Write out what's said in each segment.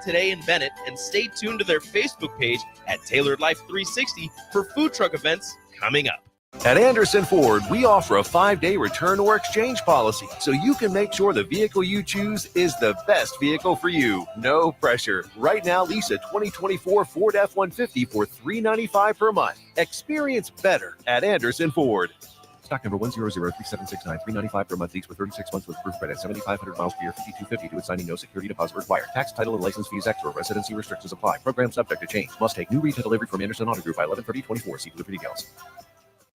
today in Bennett, and stay tuned to their Facebook page at Tailored Life 360 for food truck events coming up. At Anderson Ford, we offer a 5-day return or exchange policy, so you can make sure the vehicle you choose is the best vehicle for you. No pressure. Right now, lease a 2024 Ford F-150 for $395 per month. Experience better at Anderson Ford. Stock number 1003769, $395 per month, lease for 36 months with proof credit, 7,500 miles per year, $5,250 to assigning, no security deposit required. Tax, title, and license fees extra. Residency restrictions apply. Program subject to change. Must take new retail delivery from Anderson Auto Group by 11/30/24. See delivery details.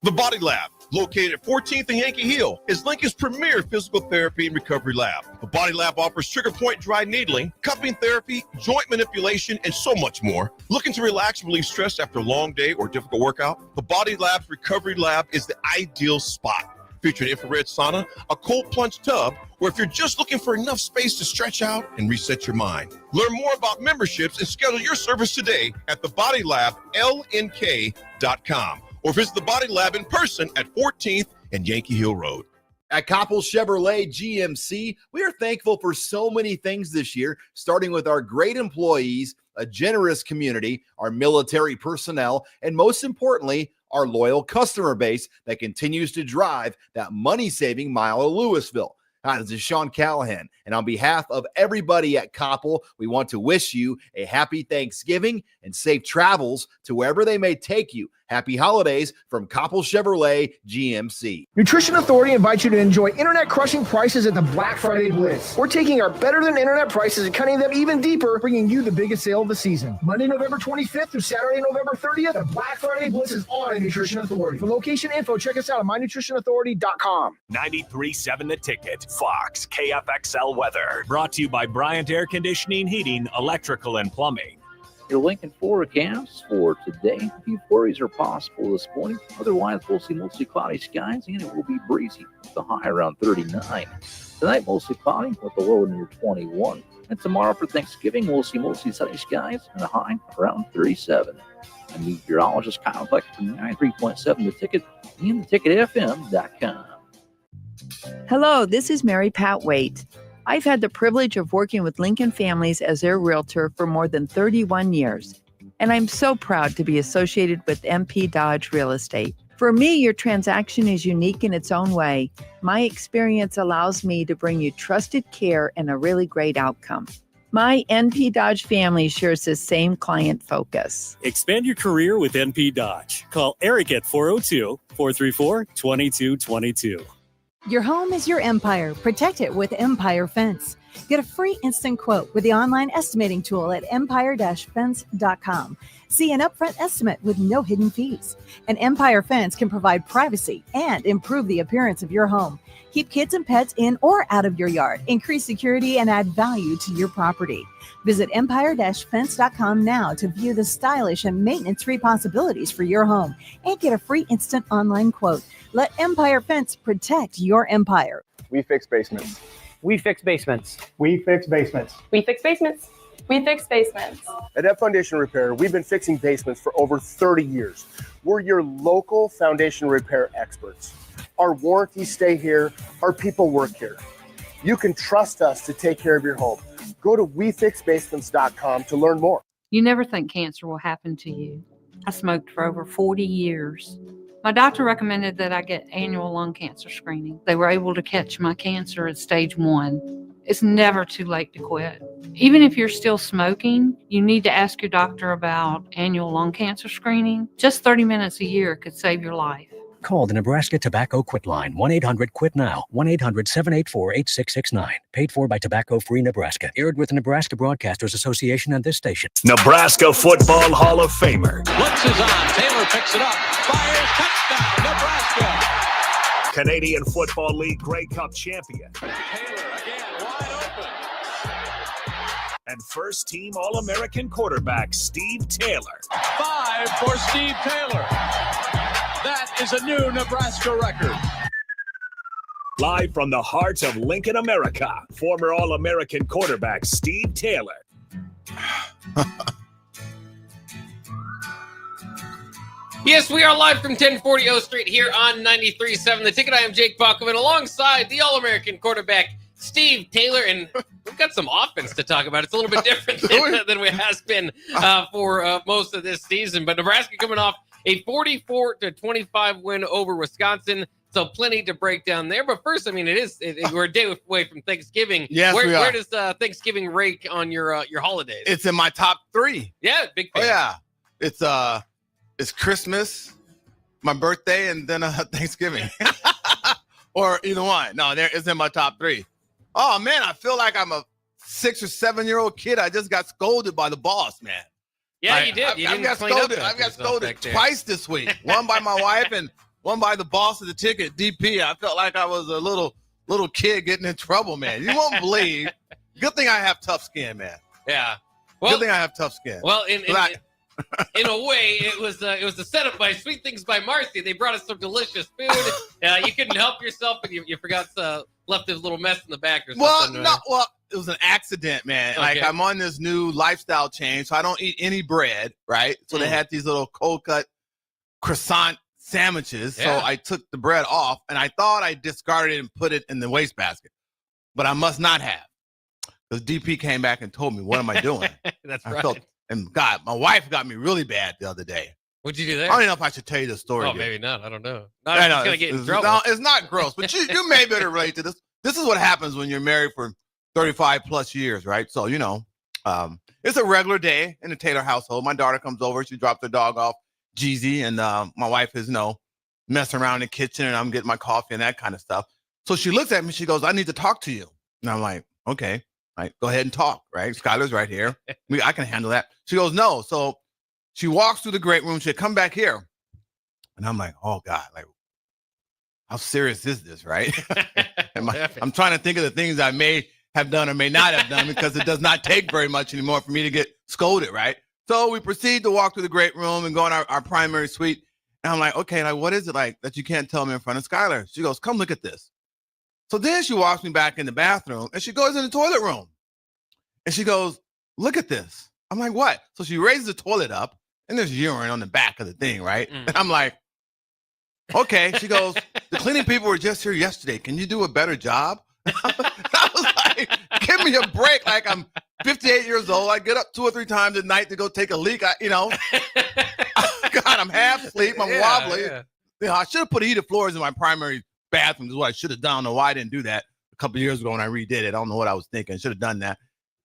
The Body Lab, located at 14th and Yankee Hill, is Lincoln's premier physical therapy and recovery lab. The Body Lab offers trigger point dry needling, cupping therapy, joint manipulation, and so much more. Looking to relax and relieve stress after a long day or difficult workout? The Body Lab's recovery lab is the ideal spot. Featuring infrared sauna, a cold plunge tub, or if you're just looking for enough space to stretch out and reset your mind. Learn more about memberships and schedule your service today at thebodylablnk.com. Or visit the Body Lab in person at 14th and Yankee Hill Road. At Koppel Chevrolet GMC, we are thankful for so many things this year, starting with our great employees, a generous community, our military personnel, and most importantly, our loyal customer base that continues to drive that money-saving mile of Louisville. Hi, this is Sean Callahan, and on behalf of everybody at Koppel, we want to wish you a happy Thanksgiving and safe travels to wherever they may take you. Happy holidays from Koppel Chevrolet GMC. Nutrition Authority invites you to enjoy internet-crushing prices at the Black Friday Blitz. We're taking our better-than-internet prices and cutting them even deeper, bringing you the biggest sale of the season. Monday, November 25th through Saturday, November 30th, the Black Friday Blitz is on at Nutrition Authority. For location info, check us out at mynutritionauthority.com. 93.7 The Ticket, Fox, KFXL weather. Brought to you by Bryant Air Conditioning, Heating, Electrical, and Plumbing. Your Lincoln forecast for today. A few flurries are possible this morning. Otherwise, we'll see mostly cloudy skies, and it will be breezy with the high around 39. Tonight, mostly cloudy with the low near 21. And tomorrow for Thanksgiving, we'll see mostly sunny skies and a high around 37. And meteorologist Kyle Fleck from 93.7 The Ticket and theticketfm.com. Hello, this is Mary Pat Waite. I've had the privilege of working with Lincoln Families as their realtor for more than 31 years, and I'm so proud to be associated with MP Dodge Real Estate. For me, your transaction is unique in its own way. My experience allows me to bring you trusted care and a really great outcome. My NP Dodge family shares the same client focus. Expand your career with NP Dodge. Call Eric at 402-434-2222. Your home is your empire. Protect it with Empire Fence. Get a free instant quote with the online estimating tool at empire-fence.com. See an upfront estimate with no hidden fees. An Empire Fence can provide privacy and improve the appearance of your home. Keep kids and pets in or out of your yard. Increase security and add value to your property. Visit empire-fence.com now to view the stylish and maintenance-free possibilities for your home and get a free instant online quote. Let Empire Fence protect your empire. We fix basements. We fix basements. We fix basements. We fix basements. We fix basements. At F Foundation Repair, we've been fixing basements for over 30 years. We're your local foundation repair experts. Our warranties stay here. Our people work here. You can trust us to take care of your home. Go to WeFixBasements.com to learn more. You never think cancer will happen to you. I smoked for over 40 years. My doctor recommended that I get annual lung cancer screening. They were able to catch my cancer at stage 1. It's never too late to quit. Even if you're still smoking, you need to ask your doctor about annual lung cancer screening. Just 30 minutes a year could save your life. Call the Nebraska Tobacco Quit Line, 1-800-QUIT-NOW, 1-800-784-8669. Paid for by Tobacco Free Nebraska. Aired with the Nebraska Broadcasters Association and this station. Nebraska Football Hall of Famer. Blitz is on. Taylor picks it up. Fires. Touchdown, Nebraska. Canadian Football League Grey Cup champion. Taylor again, wide open. And first-team All-American quarterback Steve Taylor. 5 for Steve Taylor. That is a new Nebraska record. Live from the heart of Lincoln, America, former All-American quarterback Steve Taylor. Yes, we are live from 1040 O Street here on 93.7 The Ticket. I am Jake Buckman alongside the All-American quarterback Steve, Taylor, and we've got some offense to talk about. It's a little bit different than it has been for most of this season. But Nebraska coming off a 44-25 win over Wisconsin. So plenty to break down there. But first, I mean, we're a day away from Thanksgiving. Yes, where does Thanksgiving rank on your holidays? It's in my top 3. Yeah, big fan. Oh yeah, it's Christmas, my birthday, and then Thanksgiving, or either one. No, it's in my top 3. Oh man, I feel like I'm a 6 or 7-year-old kid. I just got scolded by the boss, man. Yeah, you did. I got scolded twice this week. One by my wife and one by the boss of the ticket, DP. I felt like I was a little kid getting in trouble, man. You won't believe. Good thing I have tough skin, man. Yeah. Well, good thing I have tough skin. Well, in a way, it was a setup by Sweet Things by Marcy. They brought us some delicious food. You couldn't help yourself, and you forgot left a little mess in the back or something. Well, it was an accident, man. Okay. Like I'm on this new lifestyle change, so I don't eat any bread, right? So they had these little cold cut croissant sandwiches. Yeah. So I took the bread off, and I thought I discarded it and put it in the wastebasket, but I must not have, because DP came back and told me, "What am I doing?" That's right. And God, my wife got me really bad the other day. What'd you do there? I don't know if I should tell you the story. Oh, maybe not. I don't know. I know, gonna get in trouble. No, it's not gross, but you may better relate to this. This is what happens when you're married for 35 plus years, right? So, it's a regular day in the Taylor household. My daughter comes over. She drops her dog off, Jeezy, and my wife is, messing around in the kitchen, and I'm getting my coffee and that kind of stuff. So she looks at me. She goes, "I need to talk to you." And I'm like, "Okay, right, go ahead and talk, right? Skylar's right here. I can handle that." She goes, "No." So she walks through the great room. She come back here. And I'm like, "Oh, God, like, how serious is this, right?" I'm trying to think of the things I may have done or may not have done, because it does not take very much anymore for me to get scolded, right? So we proceed to walk through the great room and go in our primary suite. And I'm like, "Okay, like, what is it like that you can't tell me in front of Skylar?" She goes, "Come look at this." So then she walks me back in the bathroom, and she goes in the toilet room. And she goes, "Look at this." I'm like, "What?" So she raises the toilet up, and there's urine on the back of the thing, right? And I'm like, "Okay." She goes, "The cleaning people were just here yesterday. Can you do a better job?" I was like, "Give me a break. Like, I'm 58 years old. I get up 2 or 3 times a night to go take a leak. God, I'm half asleep. I'm wobbly. Yeah. I should have put heated floors in my primary bathroom. Is what I should have done. I don't know why I didn't do that a couple of years ago when I redid it. I don't know what I was thinking. I should have done that.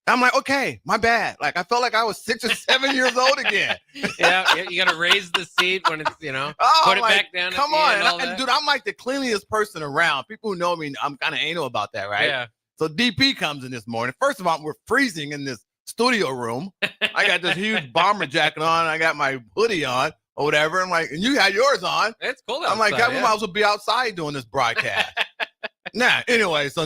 I'm like, "Okay, my bad." Like, I felt like I was 6 or 7 years old again. Yeah, you got to raise the seat when it's, put it back down. Come on. And dude, I'm like the cleanliest person around. People who know me, I'm kind of anal about that, right? Yeah. So DP comes in this morning. First of all, we're freezing in this studio room. I got this huge bomber jacket on. I got my hoodie on or whatever. I'm like, and you had yours on. It's cold outside. I'm like, God, we might as well be outside doing this broadcast. Anyway, so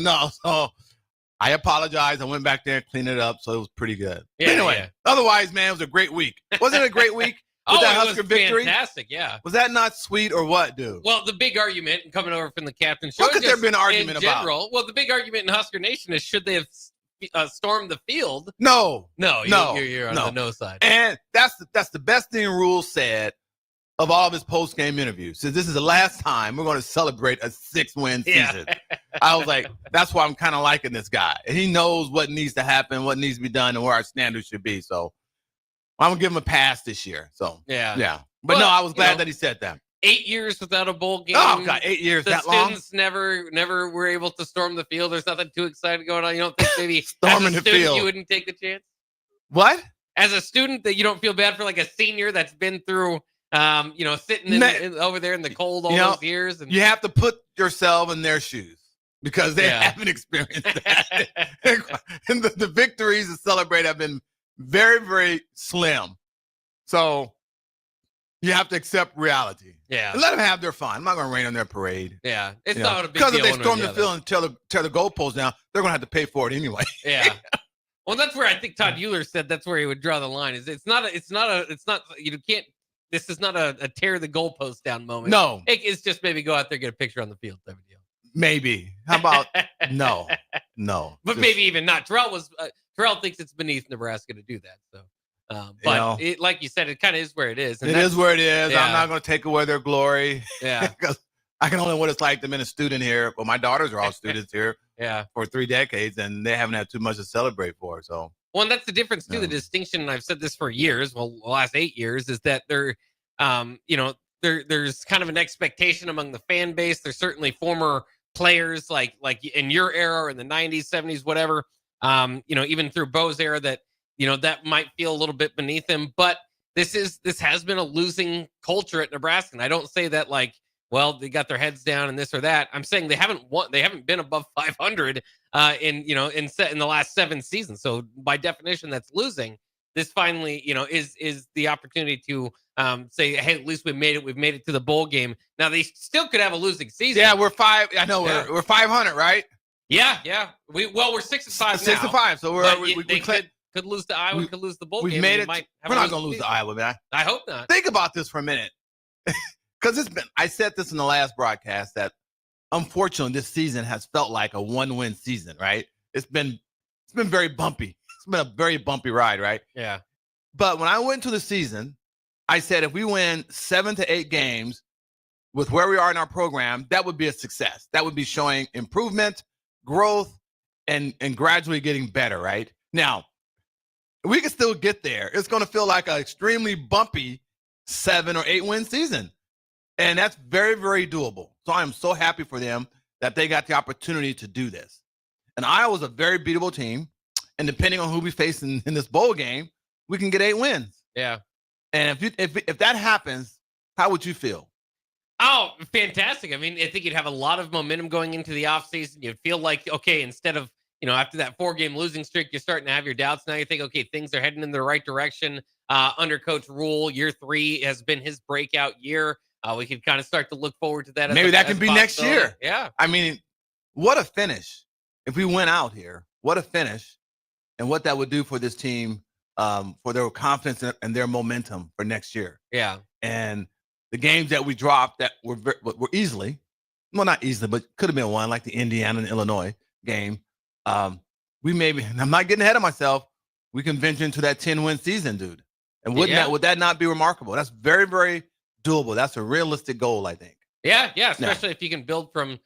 I apologize. I went back there and cleaned it up, so it was pretty good. Yeah, anyway, otherwise, man, it was a great week. Wasn't it a great week? With that Husker victory? Fantastic, yeah. Was that not sweet or what, dude? Well, the big argument coming over from the captain show. What could there be an argument about? Well, the big argument in Husker Nation is, should they have stormed the field? No. You're on the no side. And that's the best thing Rule said of all of his post-game interviews. So this is the last time we're going to celebrate a 6-win season. I was like, that's why I'm kind of liking this guy. He knows what needs to happen, what needs to be done, and where our standards should be. So I'm going to give him a pass this year. So, yeah. But no, I was glad that he said that. 8 years without a bowl game. Oh, God, 8 years, that long? The students never were able to storm the field. There's nothing too exciting going on. You don't think maybe storming the field you wouldn't take the chance? What? As a student, that you don't feel bad for, like, a senior that's been through, sitting over there in the cold all those years? And you have to put yourself in their shoes, because they haven't experienced that. And the victories to celebrate have been very, very slim. So you have to accept reality. Yeah. And let them have their fun. I'm not going to rain on their parade. Yeah. It's not a big deal. Because if they one storm or the field and tear the goalposts down, they're going to have to pay for it anyway. Yeah. Well, that's where I think Todd Euler said that's where he would draw the line. This is not a tear the goalpost down moment. No. It's just maybe go out there, get a picture on the field type of deal. Maybe. How about no. But maybe even not. Terrell thinks it's beneath Nebraska to do that. So, but like you said, it kind of is where it is. And it is where it is. Yeah. I'm not going to take away their glory. Yeah. Because I can only know what it's like to be a student here. Well, my daughters are all students here. Yeah. for 3 decades, and they haven't had too much to celebrate for. So, well, and that's the difference too. The distinction, and I've said this for years. Well, the last 8 years is that there's kind of an expectation among the fan base. There's certainly former players like in your era or in the 90s, 70s, whatever. Even through Bo's era, that that might feel a little bit beneath him. But this has been a losing culture at Nebraska, and I don't say that like, well, they got their heads down and this or that. I'm saying they haven't been above 500 in the last 7 seasons. So by definition, that's losing. This finally, is the opportunity to say, hey, at least we made it. We've made it to the bowl game. Now they still could have a losing season. yeah, we're 5. I know we're 500, right? Yeah. We're 6-5 now. 6-5 So they could lose to Iowa. Could lose the bowl game. We've made it. We're not going to lose to Iowa, man. I hope not. Think about this for a minute. Because I said this in the last broadcast that unfortunately this season has felt like a 1-win season, right? It's been very bumpy. It's been a very bumpy ride, right? Yeah. But when I went to the season, I said if we win 7 to 8 games with where we are in our program, that would be a success. That would be showing improvement, growth, and gradually getting better, right? Now, we can still get there. It's going to feel like an extremely bumpy 7 or 8 win season. And that's very, very doable. So I'm so happy for them that they got the opportunity to do this. And Iowa's a very beatable team. And depending on who we face in this bowl game, we can get 8 wins. Yeah. And if that happens, how would you feel? Oh, fantastic. I mean, I think you'd have a lot of momentum going into the offseason. You'd feel like, okay, instead of, after that 4-game losing streak, you're starting to have your doubts. Now you think, okay, things are heading in the right direction. Under Coach Rule, year 3 has been his breakout year. We can kind of start to look forward to that. Maybe that can be next year. Yeah. I mean, what a finish. If we went out here, what a finish. And what that would do for this team, for their confidence and their momentum for next year. Yeah. And the games that we dropped that were easily, well, not easily, but could have been one, like the Indiana and Illinois game. We maybe, and I'm not getting ahead of myself, we can venture into that 10-win season, dude. And would that not be remarkable? That's very, very doable. That's a realistic goal, I think. Yeah, especially if you can build from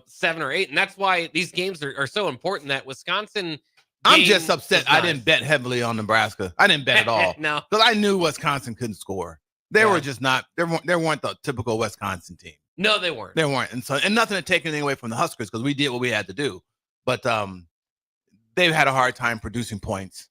7 or 8, and that's why these games are so important. That Wisconsin, I'm just upset I didn't bet heavily on Nebraska. I didn't bet at all. No, because I knew Wisconsin couldn't score. They were just not. They weren't the typical Wisconsin team. No, they weren't. They weren't, and nothing to take anything away from the Huskers because we did what we had to do. But they've had a hard time producing points,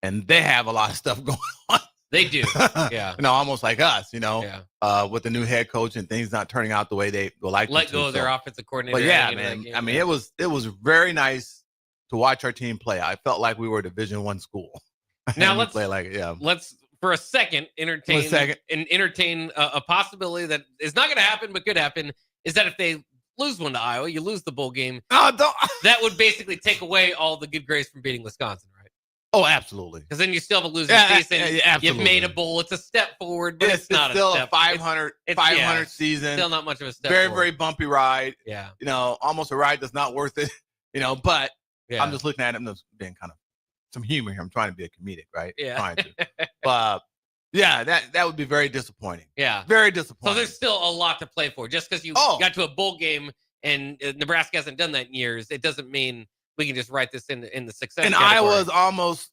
and they have a lot of stuff going on. They do. Yeah. Almost like us, with the new head coach and things not turning out the way they would like let go of their offensive coordinator. But yeah, man. I mean, it was very nice to watch our team play. I felt like we were a Division I school. Now let's play like it. Yeah. Let's for a second entertain a possibility that is not going to happen, but could happen. Is that if they lose one to Iowa, you lose the bowl game. That would basically take away all the good grace from beating Wisconsin, right? Oh, absolutely. Because then you still have a losing season. You've made a bowl. It's a step forward, but it's not still a step. A 500 season. Still not much of a step. Very, forward. very bumpy ride. Yeah. Almost a ride that's not worth it. But yeah. I'm just looking at it and being kind of some humor here. I'm trying to be a comedic, right? Yeah. Trying to. But yeah, that would be very disappointing. Yeah. Very disappointing. So there's still a lot to play for. Just because you got to a bowl game and Nebraska hasn't done that in years, it doesn't mean we can just write this in the success. And category. Iowa's almost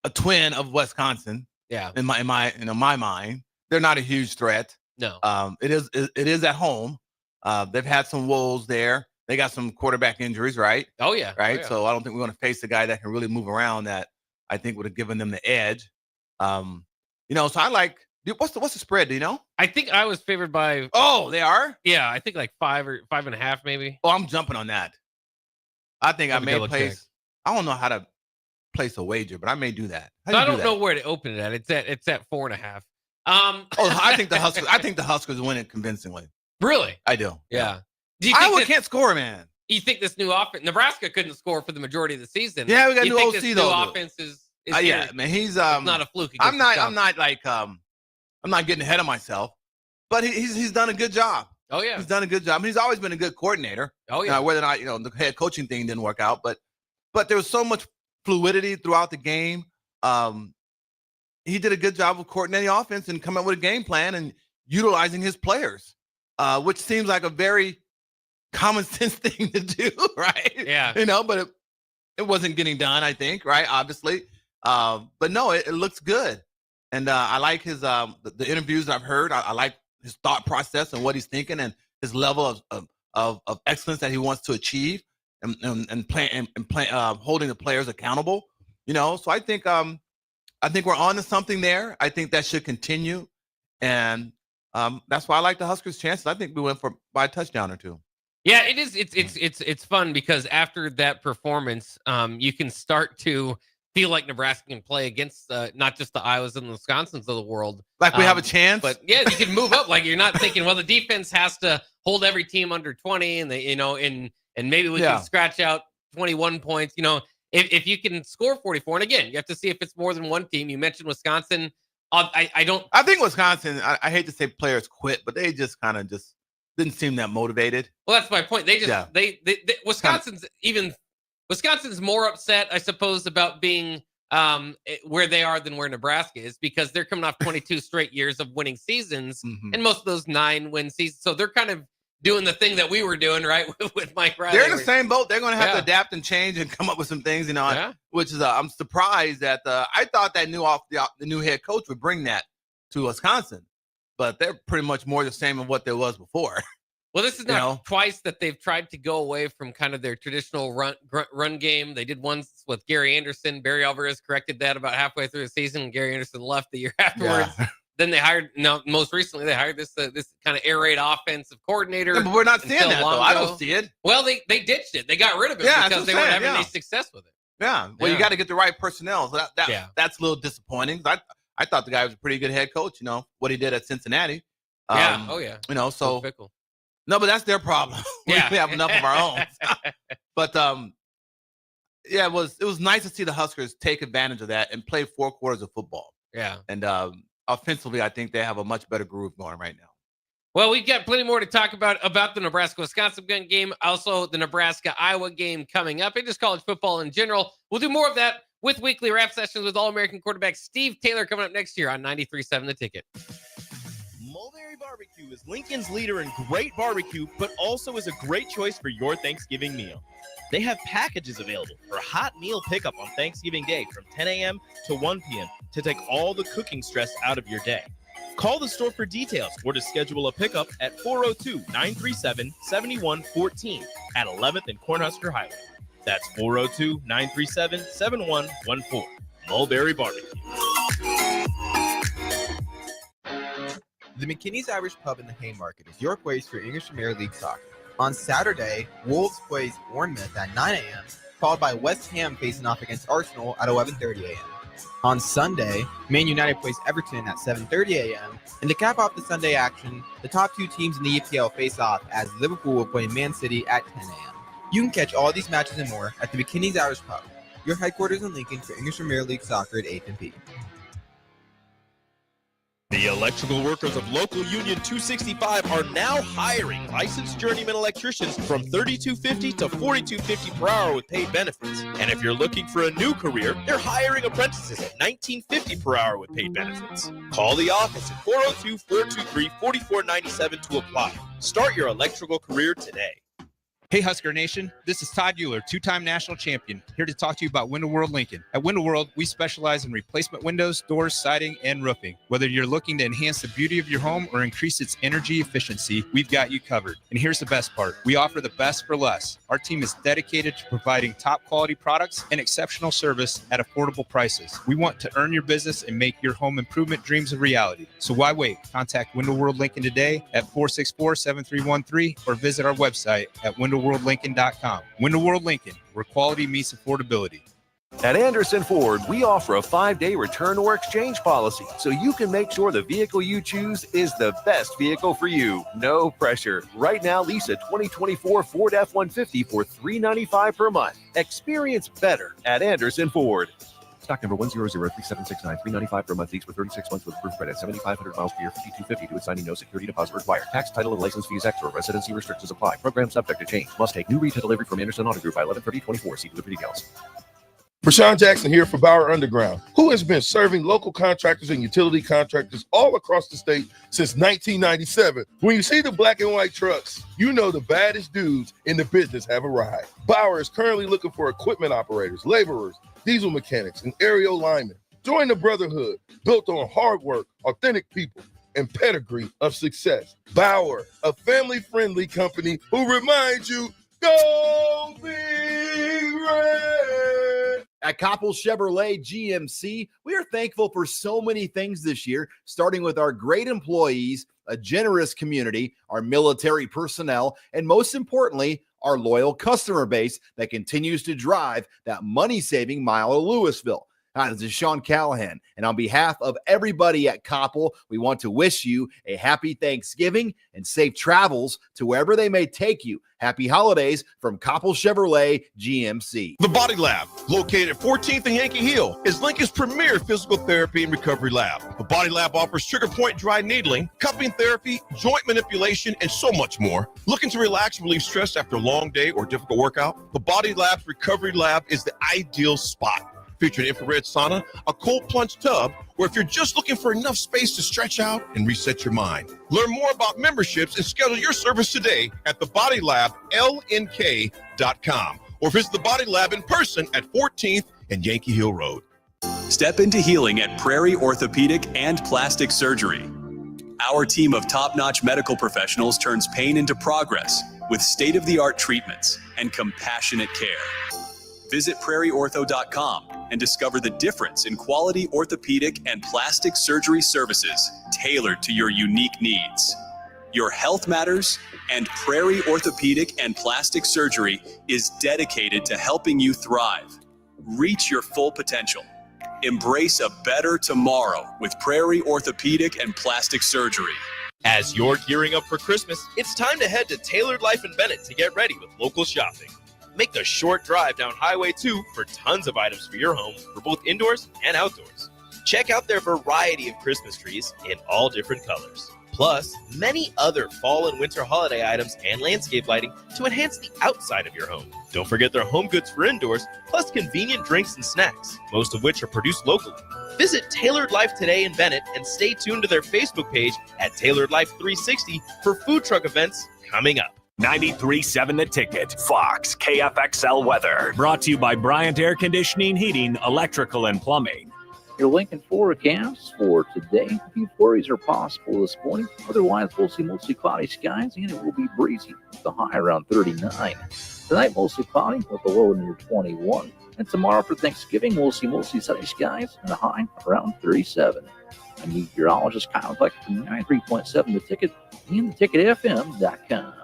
a twin of Wisconsin. Yeah. In my mind, they're not a huge threat. No. It is at home. They've had some woes there. They got some quarterback injuries, right? Oh yeah. Right. Oh, yeah. So I don't think we're going to face a guy that can really move around. That I think would have given them the edge. So I like. What's the spread? Do you know? I think I was favored by. Oh, they are. Yeah, I think like 5 or 5.5, maybe. Oh, I'm jumping on that. I think I may place. Check. I don't know how to place a wager, but I may do that. So I don't know where to open it at. It's at 4.5. I think the Huskers. I think the Huskers win it convincingly. Really? I do. Yeah. Do you Iowa can't score, man. You think this new offense? Nebraska couldn't score for the majority of the season. Yeah, we got new new OC OC this though. New offense is yeah, man. He's not a fluke. I'm not getting ahead of myself, but he's done a good job. Oh yeah, he's done a good job. He's always been a good coordinator. Oh yeah. Whether or not the head coaching thing didn't work out, but there was so much fluidity throughout the game. He did a good job of coordinating the offense and coming up with a game plan and utilizing his players, which seems like a very common sense thing to do, right? Yeah. But it wasn't getting done, I think, right? Obviously. But no, it looks good. And I like his the interviews that I've heard. I like his thought process and what he's thinking and his level of excellence that he wants to achieve and holding the players accountable. So I think we're on to something there. I think that should continue. And that's why I like the Huskers' chances. I think we went by a touchdown or two. Yeah, it is. It's fun because after that performance, you can start to feel like Nebraska can play against not just the Iowas and the Wisconsins of the world. Like we have a chance. But yeah, you can move up. Like you're not thinking, well, the defense has to hold every team under 20 and and maybe we can scratch out 21 points. If you can score 44, and again, you have to see if it's more than one team. You mentioned Wisconsin. I think Wisconsin, I hate to say players quit, but they just kind of just didn't seem that motivated. Well, that's my point. They just Wisconsin's more upset, I suppose, about being where they are than where Nebraska is because they're coming off 22 straight years of winning seasons, and most of those 9-win seasons. So they're kind of doing the thing that we were doing, right, with Mike Riley. They're in the same boat. They're going to have to adapt and change and come up with some things, which is I'm surprised that I thought that the new head coach would bring that to Wisconsin, but they're pretty much more the same of what there was before. Well, this is not twice that they've tried to go away from kind of their traditional run game. They did once with Gary Anderson. Barry Alvarez corrected that about halfway through the season. Gary Anderson left the year afterwards. Yeah. Then they hired. Now, most recently, they hired this kind of air raid offensive coordinator. Yeah, but we're not seeing that, though. I don't see it. Well, they ditched it. They got rid of it because they weren't having any success with it. Yeah. Well, you got to get the right personnel. So that's a little disappointing. I thought the guy was a pretty good head coach. What he did at Cincinnati. So. Fickle. No, but that's their problem. We have enough of our own. But it was nice to see the Huskers take advantage of that and play 4 quarters of football. Yeah. And offensively, I think they have a much better groove going right now. Well, we've got plenty more to talk about the Nebraska-Wisconsin game, also the Nebraska-Iowa game coming up, and just college football in general. We'll do more of that with weekly wrap sessions with All-American quarterback Steve Taylor coming up next year on 93.7 The Ticket. Mulberry Barbecue is Lincoln's leader in great barbecue, but also is a great choice for your Thanksgiving meal. They have packages available for hot meal pickup on Thanksgiving Day from 10 a.m. to 1 p.m. to take all the cooking stress out of your day. Call the store for details or to schedule a pickup at 402-937-7114 at 11th and Cornhusker Highway. That's 402-937-7114. Mulberry Barbecue. The McKinney's Irish Pub in the Haymarket is your place for English Premier League soccer. On Saturday, Wolves plays Bournemouth at 9 a.m., followed by West Ham facing off against Arsenal at 11:30 a.m. On Sunday, Man United plays Everton at 7:30 a.m., and to cap off the Sunday action, the top 2 teams in the EPL face off as Liverpool will play Man City at 10 a.m. You can catch all these matches and more at the McKinney's Irish Pub, your headquarters in Lincoln for English Premier League soccer at 8th and P. The electrical workers of Local Union 265 are now hiring licensed journeyman electricians from $32.50 to $42.50 per hour with paid benefits. And if you're looking for a new career, they're hiring apprentices at $19.50 per hour with paid benefits. Call the office at 402-423-4497 to apply. Start your electrical career today. Hey Husker Nation, this is Todd Euler, 2-time national champion, here to talk to you about Window World Lincoln. At Window World, we specialize in replacement windows, doors, siding, and roofing. Whether you're looking to enhance the beauty of your home or increase its energy efficiency, we've got you covered. And here's the best part. We offer the best for less. Our team is dedicated to providing top quality products and exceptional service at affordable prices. We want to earn your business and make your home improvement dreams a reality. So why wait? Contact Window World Lincoln today at 464-7313 or visit our website at WindowWorldLincoln.com. Window World Lincoln, where quality meets affordability. At Anderson Ford, we offer a 5-day return or exchange policy, so you can make sure the vehicle you choose is the best vehicle for you. No pressure. Right now, lease a 2024 Ford F-150 for $395 per month. Experience better at Anderson Ford. Stock number 1003769, $395 per month lease for 36 months with approved credit, 7,500 miles per year, $5,250 to assigning, no security deposit required. Tax, title, and license fees extra. Residency restrictions apply. Program subject to change. Must take new retail delivery from Anderson Auto Group by 11/30/24. See delivery details. Rashawn Jackson here for Bauer Underground, who has been serving local contractors and utility contractors all across the state since 1997. When you see the black and white trucks, you know the baddest dudes in the business have arrived. Bauer is currently looking for equipment operators, laborers, diesel mechanics, and aerial linemen. Join the brotherhood built on hard work, authentic people, and pedigree of success. Bauer, a family-friendly company who reminds you, go Big Red! At Coppell Chevrolet GMC, we are thankful for so many things this year, starting with our great employees, a generous community, our military personnel, and most importantly, our loyal customer base that continues to drive that money-saving mile of Louisville. Hi, this is Sean Callahan, and on behalf of everybody at Coppell, we want to wish you a happy Thanksgiving and safe travels to wherever they may take you. Happy holidays from Coppell Chevrolet GMC. The Body Lab, located at 14th and Yankee Hill, is Lincoln's premier physical therapy and recovery lab. The Body Lab offers trigger point dry needling, cupping therapy, joint manipulation, and so much more. Looking to relax and relieve stress after a long day or difficult workout? The Body Lab's recovery lab is the ideal spot. Featuring infrared sauna, a cold plunge tub, or if you're just looking for enough space to stretch out and reset your mind. Learn more about memberships and schedule your service today at thebodylab.lnk.com or visit the Body Lab in person at 14th and Yankee Hill Road. Step into healing at Prairie Orthopedic and Plastic Surgery. Our team of top-notch medical professionals turns pain into progress with state-of-the-art treatments and compassionate care. Visit prairieortho.com and discover the difference in quality orthopedic and plastic surgery services tailored to your unique needs. Your health matters, and Prairie Orthopedic and Plastic Surgery is dedicated to helping you thrive. Reach your full potential. Embrace a better tomorrow with Prairie Orthopedic and Plastic Surgery. As you're gearing up for Christmas, it's time to head to Tailored Life in Bennett to get ready with local shopping. Make the short drive down Highway 2 for tons of items for your home for both indoors and outdoors. Check out their variety of Christmas trees in all different colors. Plus, many other fall and winter holiday items and landscape lighting to enhance the outside of your home. Don't forget their home goods for indoors, plus convenient drinks and snacks, most of which are produced locally. Visit Tailored Life today in Bennett and stay tuned to their Facebook page at Tailored Life 360 for food truck events coming up. 93.7 The Ticket, Fox, KFXL weather. Brought to you by Bryant Air Conditioning, Heating, Electrical, and Plumbing. Your Lincoln forecast for today. A few flurries are possible this morning. Otherwise, we'll see mostly cloudy skies, and it will be breezy with the high around 39. Tonight, mostly cloudy with the low near 21. And tomorrow for Thanksgiving, we'll see mostly sunny skies and a high around 37. I'm meteorologist Kyle Fleck from 93.7 The Ticket and theticketfm.com.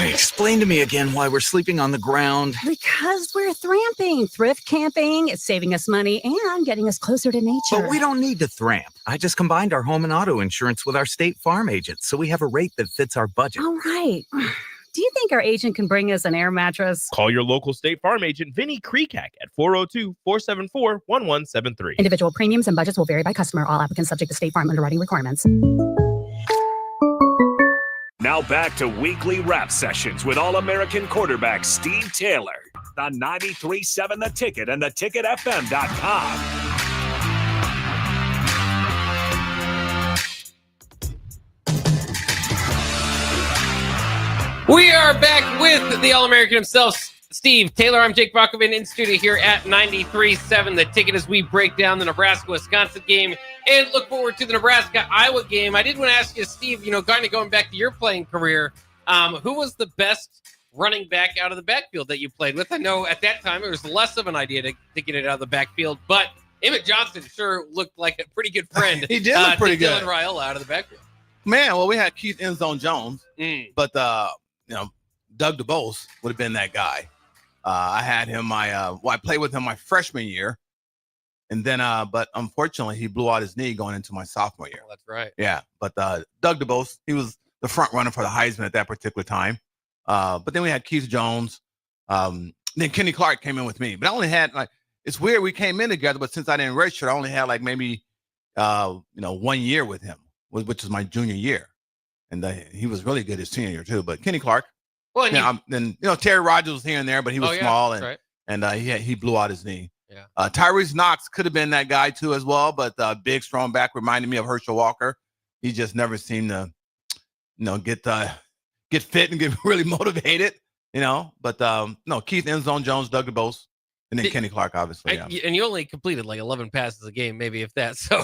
Explain to me again why we're sleeping on the ground. Because we're thramping. Thrift camping is saving us money and getting us closer to nature. But we don't need to thramp. I just combined our home and auto insurance with our State Farm agent, so we have a rate that fits our budget. All right. Do you think our agent can bring us an air mattress? Call your local State Farm agent, Vinny Kreekak, at 402-474-1173. Individual premiums and budgets will vary by customer. All applicants subject to State Farm underwriting requirements. Now back to weekly rap sessions with All-American quarterback Steve Taylor. The 93.7 The Ticket and theticketfm.com. We are back with the All-American himself, Steve Taylor. I'm Jake Brockovin in studio here at 93.7 The Ticket as we break down the Nebraska-Wisconsin game and look forward to the Nebraska-Iowa game. I did want to ask you, Steve, kind of going back to your playing career, who was the best running back out of the backfield that you played with? I know at that time it was less of an idea to get it out of the backfield, but Emmett Johnson sure looked like a pretty good friend. He did look pretty good. Dylan Raiola out of the backfield. Man, well, we had Keith Endzone Jones, but Doug DeBose would have been that guy. I had him I played with him my freshman year. And then, but unfortunately, he blew out his knee going into my sophomore year. Oh, that's right. Yeah, but Doug DeBose, he was the front runner for the Heisman at that particular time. But then we had Keith Jones. Then Kenny Clark came in with me. But I only had, it's weird, we came in together, but since I didn't redshirt, I only had maybe 1 year with him, which was my junior year. And he was really good his senior year too. But Kenny Clark. Well, then Terry Rogers was here and there, but he was small. And right. and he blew out his knee. Yeah. Tyrese Knox could have been that guy too as well, but big, strong back reminded me of Herschel Walker. He just never seemed to, get fit and get really motivated, But no, Keith Endzone Jones, Doug DeBose, and then Kenny Clark, obviously. Yeah. And you only completed like 11 passes a game, maybe if that. So,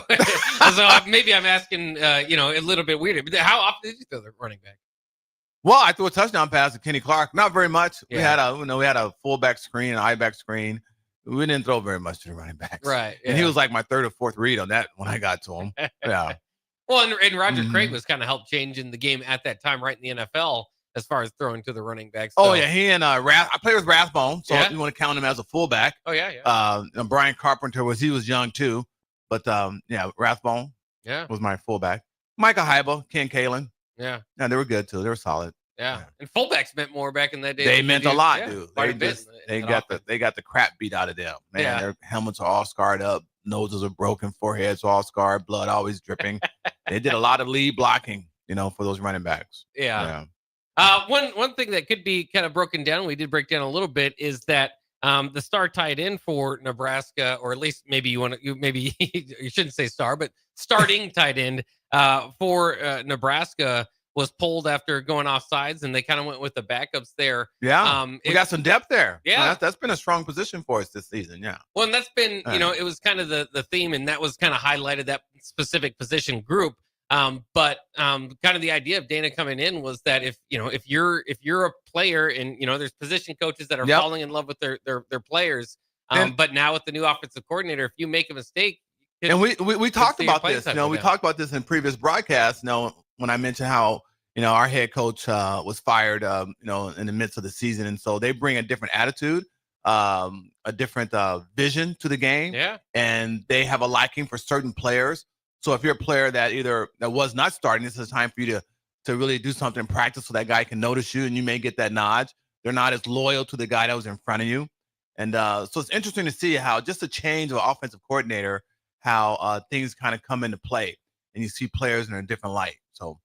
maybe I'm asking, a little bit weird. But how often did you throw the running back? Well, I threw a touchdown pass to Kenny Clark. Not very much. Yeah. We had a fullback screen, an I-back screen. We didn't throw very much to the running backs. Right. And he was like my third or fourth read on that when I got to him. Yeah. Well, and Roger Craig was kind of helped changing the game at that time, right in the NFL, as far as throwing to the running backs. Oh, yeah. He and I played with Rathbone, so you want to count him as a fullback. Oh, yeah. And Brian Carpenter was young too. But Rathbone was my fullback. Micah Haiba, Ken Kalen. Yeah. Yeah, they were good too. They were solid. Yeah. And fullbacks meant more back in that day. They meant a lot, dude. They got the crap beat out of them. Man, their helmets are all scarred up, noses are broken, foreheads are all scarred, blood always dripping. They did a lot of lead blocking, for those running backs. Yeah. One thing that could be kind of broken down, we did break down a little bit, is that the star tight end for Nebraska, or at least maybe you shouldn't say star, but starting tight end for Nebraska was pulled after going off sides, and they kind of went with the backups there. Yeah. We got some depth there. Yeah. That's been a strong position for us this season. Yeah. Well, and that's been, it was kind of the theme, and that was kind of highlighted that specific position group. But kind of the idea of Dana coming in was that if you're a player and, there's position coaches that are falling in love with their players. But now with the new offensive coordinator, if you make a mistake, and we talked about this, we talked about this in previous broadcasts, when I mentioned how, our head coach was fired, in the midst of the season. And so they bring a different attitude, a different vision to the game. Yeah. And they have a liking for certain players. So if you're a player that was not starting, this is a time for you to really do something in practice so that guy can notice you and you may get that nod. They're not as loyal to the guy that was in front of you. And so it's interesting to see how just a change of offensive coordinator, how things kind of come into play and you see players in a different light. So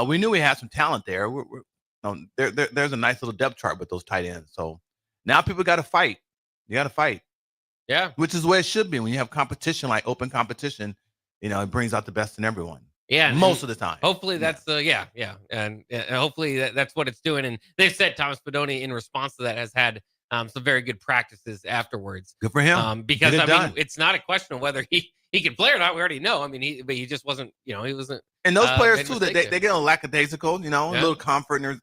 we knew we had some talent there. There's a nice little depth chart with those tight ends. So now people got to fight. You got to fight. Yeah. Which is the way it should be. When you have competition, like open competition, it brings out the best in everyone. Yeah. Most of the time. Hopefully that's And hopefully that's what it's doing. And they've said Thomas Fedoni in response to that has had some very good practices afterwards. Good for him. Because it's not a question of whether he can play or not. We already know. He just wasn't, he wasn't. And those players too, they get a lackadaisical, a little comfort, and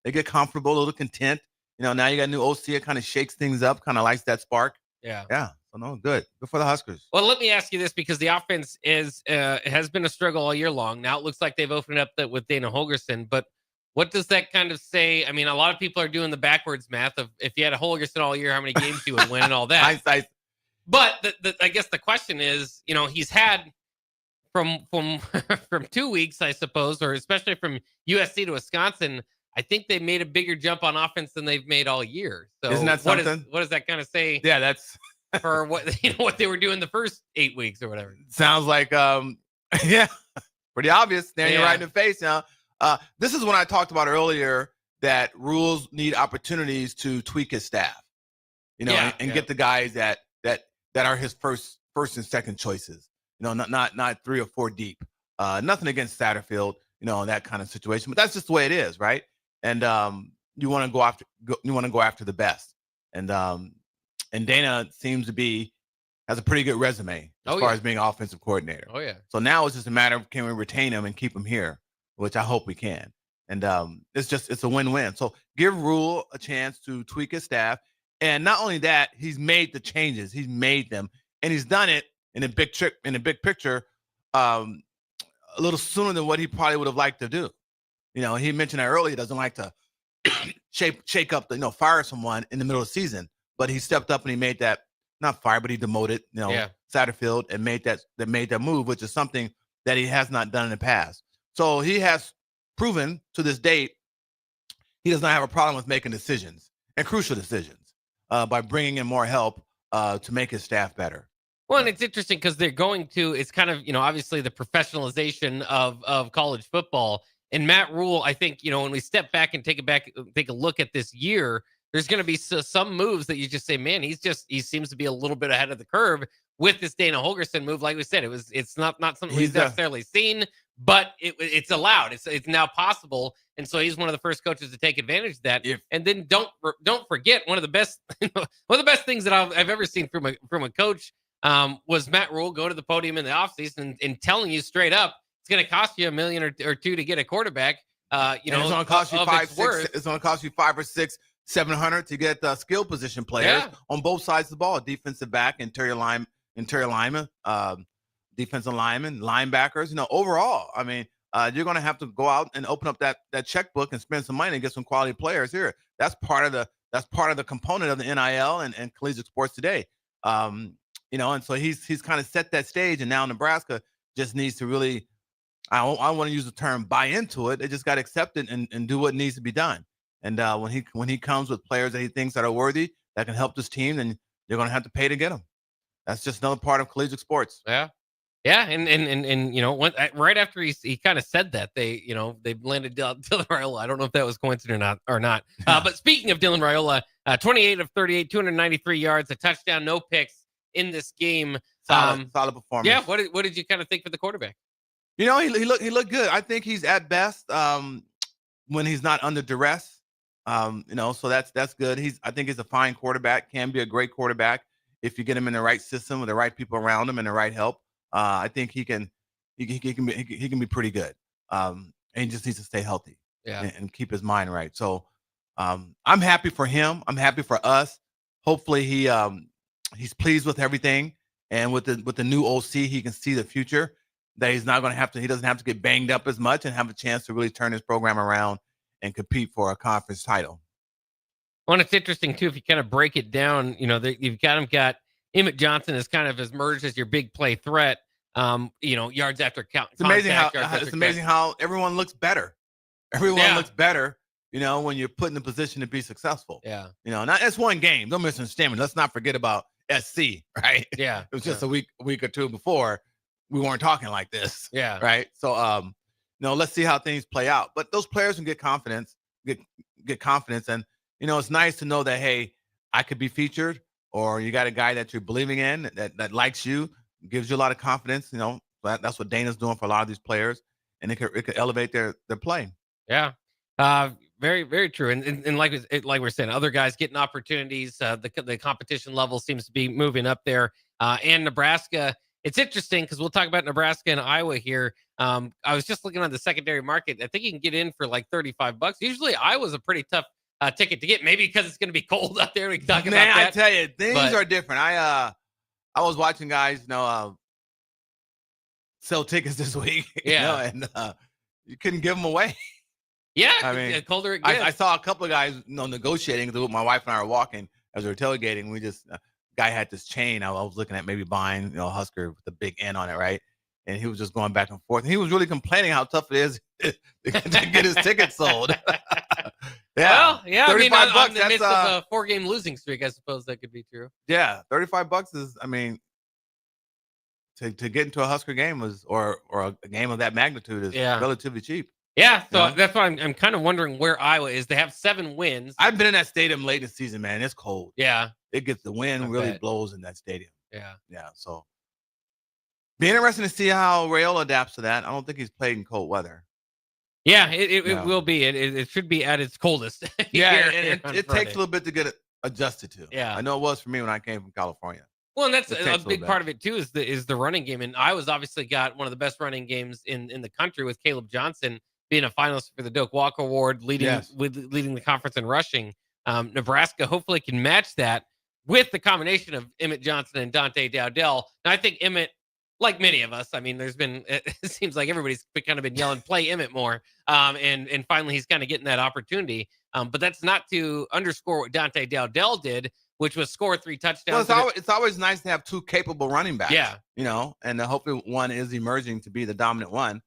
they get comfortable, a little content. Now you got a new OC, it kind of shakes things up, kind of likes that spark. Yeah. Yeah. So no, good for the Huskers. Well, let me ask you this, because the offense has been a struggle all year long. Now it looks like they've opened up with Dana Holgorsen, but what does that kind of say? A lot of people are doing the backwards math of if you had a Holgorsen all year, how many games he would win and all that. But I guess the question is, he's had from 2 weeks, I suppose, or especially from USC to Wisconsin, I think they made a bigger jump on offense than they've made all year. So isn't that something? What does that kind of say? Yeah, that's for what what they were doing the first 8 weeks or whatever. Sounds like pretty obvious. There you're right in the face now. This is when I talked about earlier that Rules need opportunities to tweak his staff, and get the guys that are his first and second choices. Not 3 or 4 deep. Nothing against Satterfield, that kind of situation, but that's just the way it is, right? And you want to go after the best. And Dana seems to has a pretty good resume as far as being offensive coordinator. Oh yeah. So now it's just a matter of can we retain him and keep him here, which I hope we can. And it's a win-win. So give Rule a chance to tweak his staff. And not only that, he's made the changes. He's made them, and he's done it in a big picture, a little sooner than what he probably would have liked to do. He mentioned that earlier. He doesn't like to shake up fire someone in the middle of the season, but he stepped up and he made that, not fire, but he demoted, Satterfield and made that move, which is something that he has not done in the past. So he has proven to this date he does not have a problem with making decisions, and crucial decisions, by bringing in more help to make his staff better. Well, and it's interesting because it's kind of, obviously the professionalization of college football. And Matt Rule, I think, when we step back and take a look at this year, there's going to be some moves that you just say, man, he seems to be a little bit ahead of the curve with this Dana Holgorsen move. Like we said, it's not something he's necessarily seen, but it's allowed. It's now possible. And so he's one of the first coaches to take advantage of that. And then don't forget, one of the best things that I've ever seen from a coach was Matt Rule go to the podium in the offseason and telling you straight up, it's going to cost you $1 million or $2 million to get a quarterback. It's going to cost you it's going to cost you $500 or $600, $700 to get skill position players on both sides of the ball, defensive back, interior lineman, defensive linemen, linebackers. Overall, I mean, you're going to have to go out and open up that checkbook and spend some money and get some quality players here. That's part of the component of the NIL and collegiate sports today. And so he's kind of set that stage, and now Nebraska just needs to really, I want to use the term buy into it. They just got to accept it and do what needs to be done. And when he comes with players that he thinks that are worthy, that can help this team, then you're going to have to pay to get them. That's just another part of collegiate sports. Yeah. Yeah, and right after he kind of said that, they landed Dylan Raiola. I don't know if that was coincident or not. But speaking of Dylan Raiola, 28 of 38, 293 yards, a touchdown, no picks in this game. Solid performance. Yeah, what did you kind of think for the quarterback? He looked good. I think he's at best when he's not under duress. So that's good. I think he's a fine quarterback. Can be a great quarterback if you get him in the right system with the right people around him and the right help. I think he can be pretty good. And he just needs to stay healthy and keep his mind right. So I'm happy for him. I'm happy for us. Hopefully he's pleased with everything, and with the new OC, he can see the future, that he's not going to have to. He doesn't have to get banged up as much and have a chance to really turn his program around and compete for a conference title. Well, and it's interesting too if you kind of break it down. You've got Emmett Johnson has kind of emerged as your big play threat. Yards after count. It's amazing how everyone looks better. Everyone looks better, when you're put in a position to be successful. Yeah. Not it's one game. Don't misunderstand me. Let's not forget about SC, right? Yeah. It was just a week or two before we weren't talking like this. Yeah. Right. So let's see how things play out. But those players can get confidence, get confidence. And it's nice to know that, hey, I could be featured, or you got a guy that you're believing in that likes you, gives you a lot of confidence. That's what Dana's doing for a lot of these players, and it could elevate their play. Yeah. Very, very true. And like we're saying, other guys getting opportunities. The competition level seems to be moving up there. And Nebraska, it's interesting because we'll talk about Nebraska and Iowa here. I was just looking on the secondary market. I think you can get in for like $35. Usually Iowa's a pretty tough ticket to get, maybe because it's going to be cold out there. We can talk about that. I tell you, things are different. I was watching guys, sell tickets this week. And you couldn't give them away. Yeah, I mean, colder. I saw a couple of guys, negotiating. My wife and I were walking as we were tailgating. We just guy had this chain. I was looking at maybe buying, Husker with the big N on it, right? And he was just going back and forth. And he was really complaining how tough it is to get his ticket sold. Well, yeah, $35. In the midst of a 4-game losing streak, I suppose that could be true. Yeah, $35 is, to get into a Husker game or a game of that magnitude is relatively cheap. Yeah, so that's why I'm kind of wondering where Iowa is. They have 7 wins. I've been in that stadium late in the season, man. It's cold. Yeah, it gets the wind really blows in that stadium. Yeah. So be interesting to see how Raiola adapts to that. I don't think he's played in cold weather. Yeah, it will be. It should be at its coldest. It takes a little bit to get it adjusted to. Yeah, I know it was for me when I came from California. Well, and that's a big part of it too. Is the running game, and Iowa's obviously got one of the best running games in the country with Caleb Johnson being a finalist for the Doak Walker Award, leading the conference in rushing. Nebraska hopefully can match that with the combination of Emmett Johnson and Dante Dowdell. Now, I think Emmett, like many of us, it seems like everybody's kind of been yelling, play Emmett more. And finally he's kind of getting that opportunity. But that's not to underscore what Dante Dowdell did, which was score 3 touchdowns. Well, it's always nice to have 2 capable running backs. Yeah. And hopefully one is emerging to be the dominant one.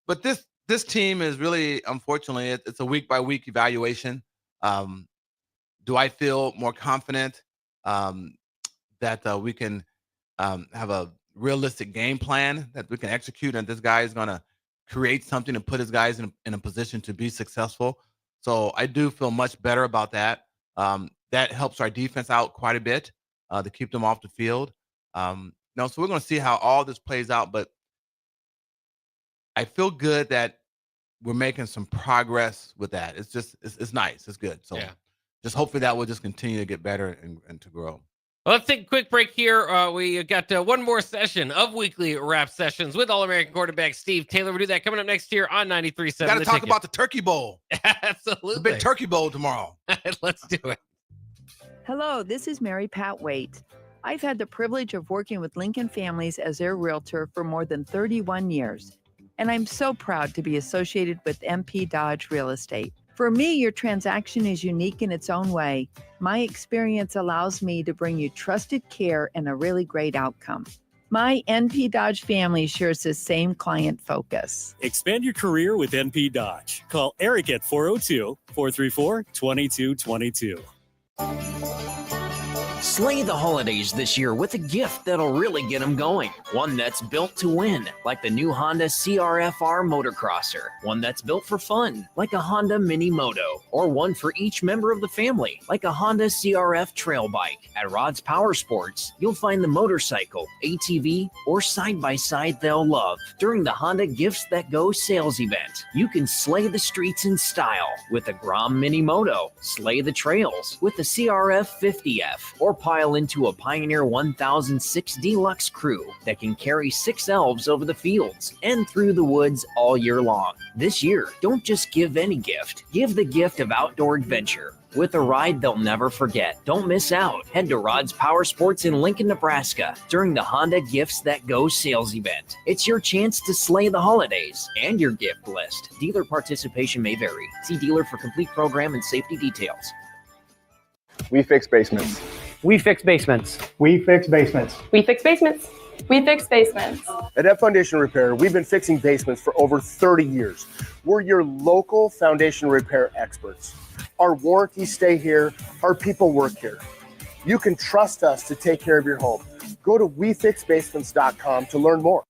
But this team is really, unfortunately, it's a week-by-week evaluation. Do I feel more confident that we can have a realistic game plan that we can execute, and this guy is going to create something and put his guys in a position to be successful? So I do feel much better about that. That helps our defense out quite a bit to keep them off the field. So we're going to see how all this plays out, but I feel good that we're making some progress with that. It's just, it's nice. It's good. So just hopefully that will just continue to get better and to grow. Well, let's take a quick break here. We got one more session of Weekly Wrap Sessions with All-American quarterback Steve Taylor. We'll do that coming up next year on 93.7. Got to talk about the Turkey Bowl. Absolutely. The big Turkey Bowl tomorrow. Let's do it. Hello, this is Mary Pat Waite. I've had the privilege of working with Lincoln Families as their realtor for more than 31 years, and I'm so proud to be associated with MP Dodge Real Estate. For me, your transaction is unique in its own way. My experience allows me to bring you trusted care and a really great outcome. My NP Dodge family shares the same client focus. Expand your career with NP Dodge. Call Eric at 402-434-2222. Slay the holidays this year with a gift that'll really get them going. One that's built to win, like the new Honda CR-FR Motocrosser. One that's built for fun, like a Honda Mini Moto. Or one for each member of the family, like a Honda CR-F Trail Bike. At Rod's Power Sports, you'll find the motorcycle, ATV, or side-by-side they'll love. During the Honda Gifts That Go sales event, you can slay the streets in style with the Grom Mini Moto, slay the trails with the CR-F 50F, or pile into a Pioneer 1006 Deluxe Crew that can carry 6 elves over the fields and through the woods all year long. This year, don't just give any gift. Give the gift of outdoor adventure with a ride they'll never forget. Don't miss out. Head to Rod's Power Sports in Lincoln, Nebraska during the Honda Gifts That Go sales event. It's your chance to slay the holidays and your gift list. Dealer participation may vary. See dealer for complete program and safety details. We fix basements. We fix basements. We fix basements. We fix basements. We fix basements. At F Foundation Repair, we've been fixing basements for over 30 years. We're your local foundation repair experts. Our warranties stay here. Our people work here. You can trust us to take care of your home. Go to WeFixBasements.com to learn more.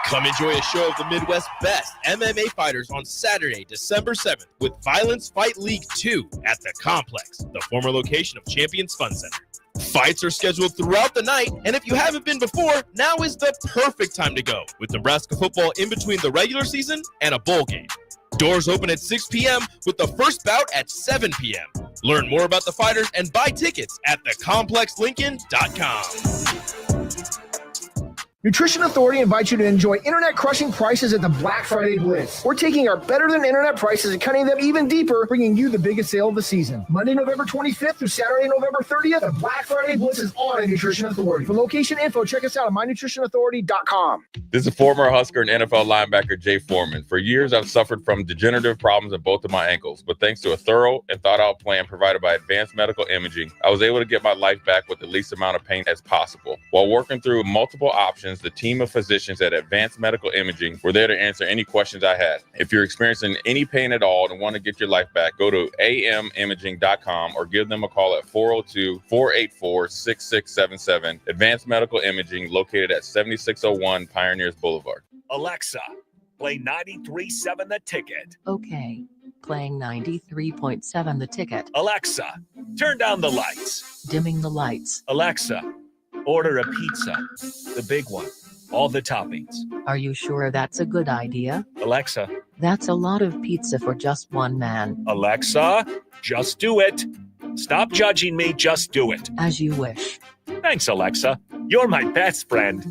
Come enjoy a show of the Midwest's best MMA fighters on Saturday, December 7th with Violence Fight League 2 at the Complex, the former location of Champions Fun Center. Fights are scheduled throughout the night, and if you haven't been before, now is the perfect time to go, with Nebraska football in between the regular season and a bowl game. Doors open at 6 p.m. with the first bout at 7 p.m. Learn more about the fighters and buy tickets at thecomplexlincoln.com. Nutrition Authority invites you to enjoy internet-crushing prices at the Black Friday Blitz. We're taking our better-than-internet prices and cutting them even deeper, bringing you the biggest sale of the season. Monday, November 25th through Saturday, November 30th, the Black Friday Blitz is on at Nutrition Authority. For location info, check us out at mynutritionauthority.com. This is former Husker and NFL linebacker Jay Foreman. For years, I've suffered from degenerative problems in both of my ankles, but thanks to a thorough and thought-out plan provided by Advanced Medical Imaging, I was able to get my life back with the least amount of pain as possible. While working through multiple options, the team of physicians at Advanced Medical Imaging were there to answer any questions I had. If you're experiencing any pain at all and want to get your life back, go to amimaging.com or give them a call at 402-484-6677. Advanced Medical Imaging, located at 7601 Pioneers Boulevard. Alexa, play 93.7 The Ticket. Okay, playing 93.7 The Ticket. Alexa, turn down the lights. Dimming the lights. Alexa, order a pizza, the big one, all the toppings. Are you sure that's a good idea? Alexa. That's a lot of pizza for just one man. Alexa, just do it. Stop judging me, just do it. As you wish. Thanks, Alexa. You're my best friend.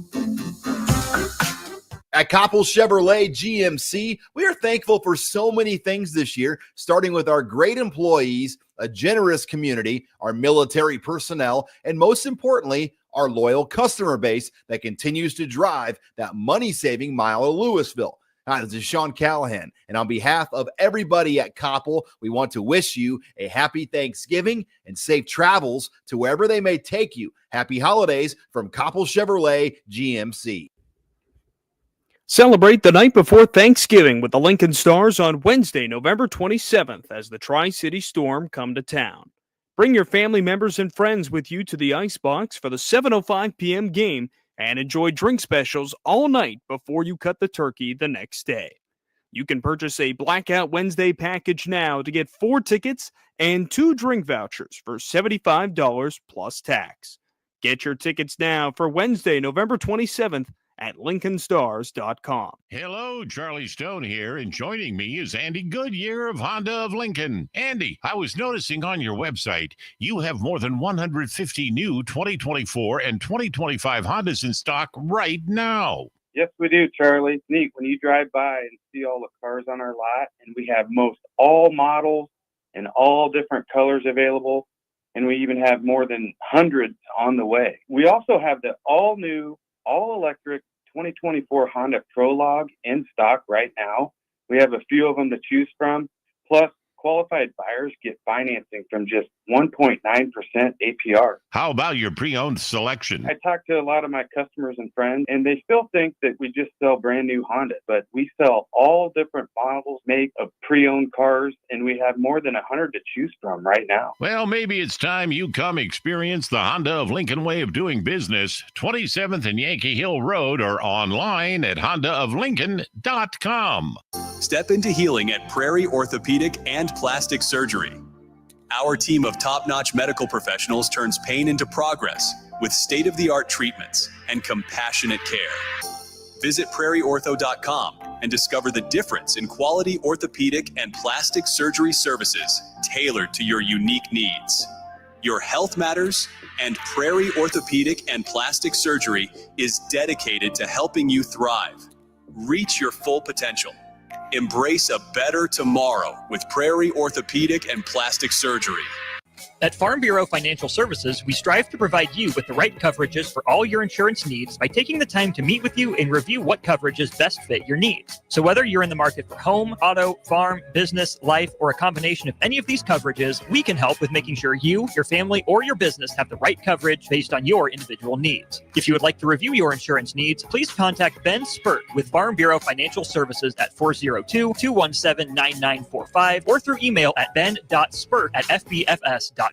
At Koppel Chevrolet GMC, we are thankful for so many things this year, starting with our great employees, a generous community, our military personnel, and most importantly, our loyal customer base that continues to drive that money-saving mile of Louisville. Hi, this is Sean Callahan, and on behalf of everybody at Koppel, we want to wish you a happy Thanksgiving and safe travels to wherever they may take you. Happy holidays from Koppel Chevrolet GMC. Celebrate the night before Thanksgiving with the Lincoln Stars on Wednesday, November 27th as the Tri-City Storm come to town. Bring your family members and friends with you to the Icebox for the 7:05 p.m. game and enjoy drink specials all night before you cut the turkey the next day. You can purchase a Blackout Wednesday package now to get 4 tickets and 2 drink vouchers for $75 plus tax. Get your tickets now for Wednesday, November 27th at LincolnStars.com. Hello, Charlie Stone here, and joining me is Andy Goodyear of Honda of Lincoln. Andy, I was noticing on your website you have more than 150 new 2024 and 2025 Hondas in stock right now. Yes, we do, Charlie. It's neat when you drive by and see all the cars on our lot, and we have most all models and all different colors available, and we even have more than hundreds on the way. We also have the all-new, all-electric 2024 Honda Prologue in stock right now. We have a few of them to choose from. Plus, qualified buyers get financing from just 1.9% APR. How about your pre-owned selection? I talk to a lot of my customers and friends, and they still think that we just sell brand new Honda, but we sell all different models, make of pre-owned cars, and we have more than 100 to choose from right now. Well, maybe it's time you come experience the Honda of Lincoln way of doing business. 27th and Yankee Hill Road, or online at hondaoflincoln.com. Step into healing at Prairie Orthopedic and Plastic Surgery. Our team of top-notch medical professionals turns pain into progress with state-of-the-art treatments and compassionate care. Visit prairieortho.com and discover the difference in quality orthopedic and plastic surgery services tailored to your unique needs. Your health matters, and Prairie Orthopedic and Plastic Surgery is dedicated to helping you thrive. Reach your full potential. Embrace a better tomorrow with Prairie Orthopedic and Plastic Surgery. At Farm Bureau Financial Services, we strive to provide you with the right coverages for all your insurance needs by taking the time to meet with you and review what coverages best fit your needs. So whether you're in the market for home, auto, farm, business, life, or a combination of any of these coverages, we can help with making sure you, your family, or your business have the right coverage based on your individual needs. If you would like to review your insurance needs, please contact Ben Spurt with Farm Bureau Financial Services at 402-217-9945 or through email at ben.spurt@fbfs.com.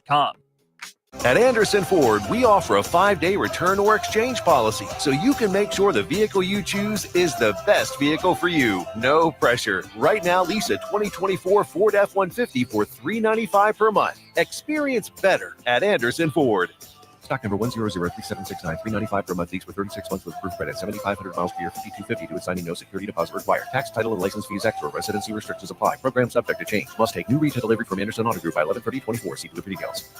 At Anderson Ford, we offer a 5-day return or exchange policy, so you can make sure the vehicle you choose is the best vehicle for you. No pressure. Right now, lease a 2024 Ford F-150 for $395 per month. Experience better at Anderson Ford. Stock number 1003769, $395 per month lease for 36 months with approved credit, 7,500 miles per year, $5,250 to assigning, no security deposit required. Tax, title, and license fees extra. Residency restrictions apply. Program subject to change. Must take new retail delivery from Anderson Auto Group by 11/30/24. See delivery details.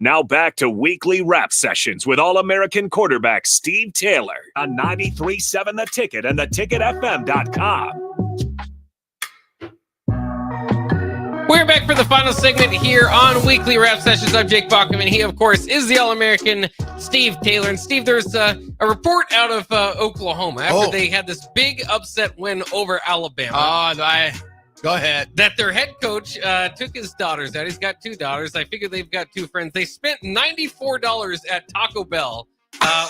Now back to weekly rap sessions with All-American quarterback Steve Taylor on 93.7 The Ticket and theticketfm.com. We're back for the final segment here on Weekly Rap Sessions. I'm Jake Bachman. He, of course, is the All-American Steve Taylor. And, Steve, there's a report out of Oklahoma after they had this big upset win over Alabama. Go ahead. That their head coach took his daughters out. He's got 2 daughters. I figure they've got 2 friends. They spent $94 at Taco Bell,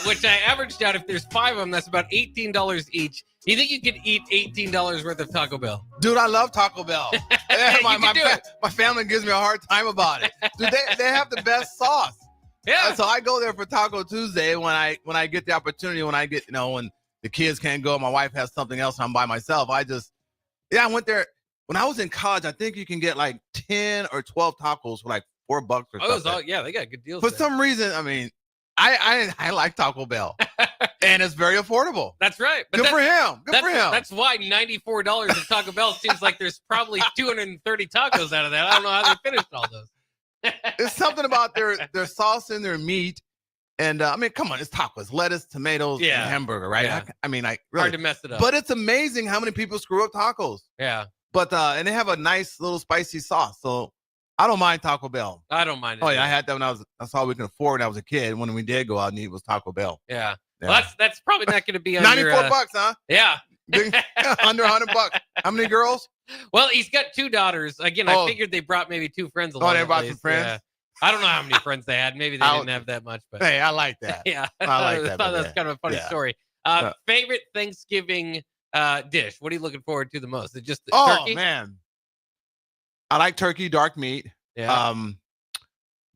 which I averaged out. If there's 5 of them, that's about $18 each. Do you think you could eat $18 worth of Taco Bell? Dude, I love Taco Bell. My family gives me a hard time about it. Dude, they have the best sauce. Yeah. So I go there for Taco Tuesday when I get the opportunity, when I get, when the kids can't go, my wife has something else, I'm by myself. I went there. When I was in college, I think you can get like 10 or 12 tacos for like $4 or something. Yeah, they got good deals. For some reason, I like Taco Bell, and it's very affordable. That's right. Good for him. That's why $94 at Taco Bell seems like there's probably 230 tacos out of that. I don't know how they finished all those. It's something about their sauce and their meat. And come on, it's tacos, lettuce, tomatoes, and hamburger, right? Yeah. Really, hard to mess it up. But it's amazing how many people screw up tacos. Yeah. But and they have a nice little spicy sauce, so I don't mind Taco Bell. I don't mind it. Oh yeah, I had that that's all we can afford when I was a kid. When we did go out and eat was Taco Bell. Yeah. Well, that's probably not going to be under $94, huh? Yeah. Under $100. How many girls? Well, he's got 2 daughters. Again, I figured they brought maybe 2 friends along. Oh, they brought some friends. Yeah. I don't know how many friends they had. Maybe they didn't have that much. But hey, I like that. Yeah, I like that. That's kind of a funny story. Favorite Thanksgiving dish? What are you looking forward to the most? Is it just the turkey? Oh man, I like turkey, dark meat. Yeah.